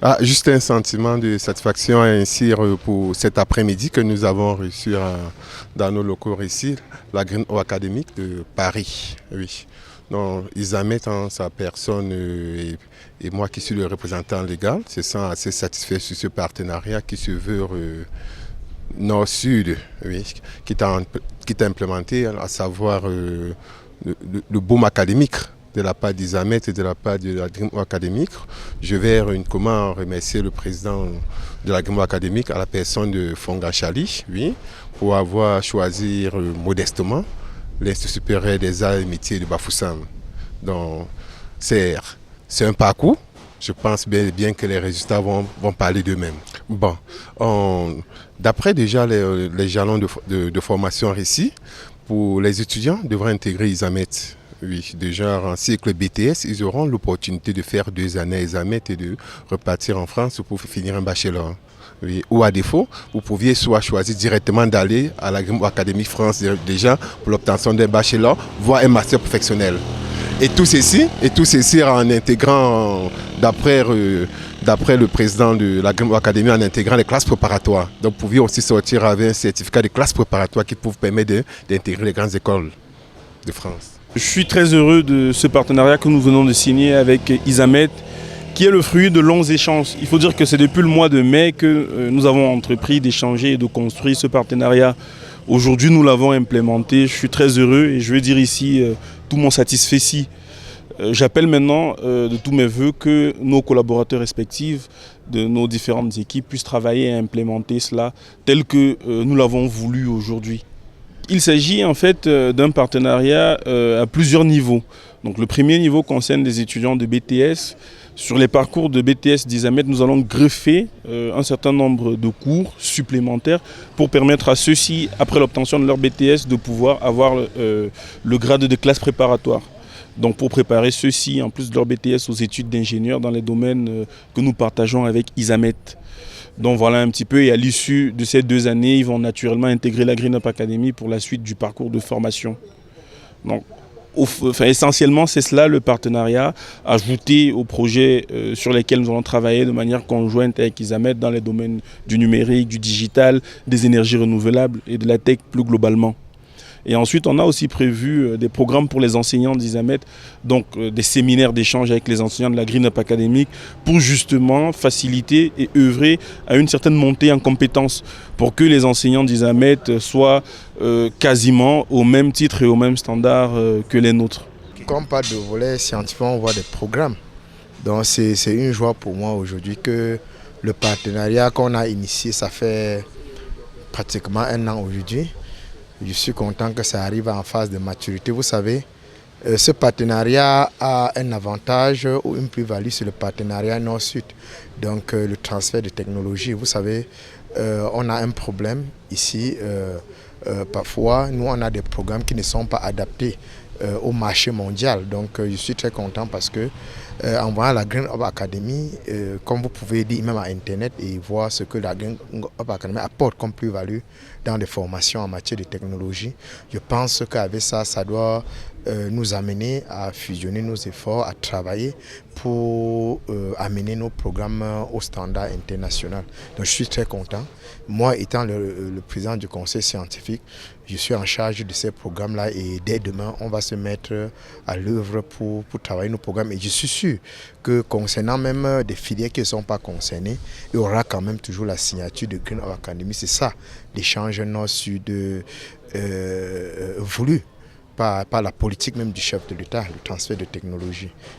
Ah, juste un sentiment de satisfaction ainsi pour cet après-midi que nous avons reçu dans nos locaux ici, la Green Eau Académique de Paris. Oui. Donc, Isamet en sa personne et moi qui suis le représentant légal se sent assez satisfait sur ce partenariat qui se veut nord-sud, oui, qui est implémenté, à savoir le boom académique de la part d'Isamet et de la part de la Green Académique. Je vais comment remercier le président de la Green Académique à la personne de Fonga Chali, oui, pour avoir choisi modestement l'Institut supérieur des arts et métiers de Bafoussam. Donc, c'est un parcours. Je pense bien que les résultats vont parler d'eux-mêmes. Bon, d'après déjà les jalons de formation ici, pour les étudiants devraient intégrer Isamet. Oui, déjà en cycle BTS, ils auront l'opportunité de faire 2 années à Isamet et de repartir en France pour finir un bachelor. Oui. Ou à défaut, vous pouviez soit choisir directement d'aller à la Académie France déjà pour l'obtention d'un bachelor, voire un master professionnel. Et tout ceci en intégrant, d'après le président de la Green Academy, en intégrant les classes préparatoires. Donc vous pouviez aussi sortir avec un certificat de classe préparatoire qui peut vous permettre d'intégrer les grandes écoles de France. Je suis très heureux de ce partenariat que nous venons de signer avec Isamet, qui est le fruit de longs échanges. Il faut dire que c'est depuis le mois de mai que nous avons entrepris d'échanger et de construire ce partenariat. Aujourd'hui, nous l'avons implémenté. Je suis très heureux et je veux dire ici tout mon satisfait. J'appelle maintenant de tous mes voeux que nos collaborateurs respectifs de nos différentes équipes puissent travailler et implémenter cela tel que nous l'avons voulu aujourd'hui. Il s'agit en fait d'un partenariat à plusieurs niveaux. Donc, le premier niveau concerne les étudiants de BTS. Sur les parcours de BTS d'Isamet, nous allons greffer un certain nombre de cours supplémentaires pour permettre à ceux-ci, après l'obtention de leur BTS, de pouvoir avoir le grade de classe préparatoire. Donc pour préparer ceux-ci, en plus de leur BTS, aux études d'ingénieur dans les domaines que nous partageons avec Isamet. Donc voilà un petit peu, et à l'issue de ces 2 années, ils vont naturellement intégrer la Green Up Academy pour la suite du parcours de formation. Donc, essentiellement, c'est cela le partenariat ajouté aux projets sur lesquels nous allons travailler de manière conjointe avec Isamet dans les domaines du numérique, du digital, des énergies renouvelables et de la tech plus globalement. Et ensuite, on a aussi prévu des programmes pour les enseignants d'Isamet, donc des séminaires d'échange avec les enseignants de la Green Up Académique pour justement faciliter et œuvrer à une certaine montée en compétences pour que les enseignants d'Isamet soient quasiment au même titre et au même standard que les nôtres. Comme pas de volet scientifique, on voit des programmes. Donc c'est une joie pour moi aujourd'hui que le partenariat qu'on a initié, ça fait pratiquement 1 an aujourd'hui. Je suis content que ça arrive en phase de maturité. Vous savez, ce partenariat a un avantage ou une plus-value sur le partenariat Nord-Sud. Donc le transfert de technologie. Vous savez, on a un problème ici. Parfois, nous, on a des programmes qui ne sont pas adaptés au marché mondial. Donc je suis très content parce que en voyant la Green Up Academy, comme vous pouvez lire même à Internet et voir ce que la Green Up Academy apporte comme plus-value dans les formations en matière de technologie, je pense qu'avec ça, ça doit nous amener à fusionner nos efforts, à travailler pour amener nos programmes au standard international. Donc je suis très content. Moi, étant le président du conseil scientifique, je suis en charge de ces programmes-là et dès demain, on va se mettre à l'œuvre pour travailler nos programmes. Et je suis sûr que concernant même des filières qui ne sont pas concernées, il y aura quand même toujours la signature de Green Up Academy. C'est ça, l'échange nord-sud voulu par la politique même du chef de l'État, le transfert de technologie.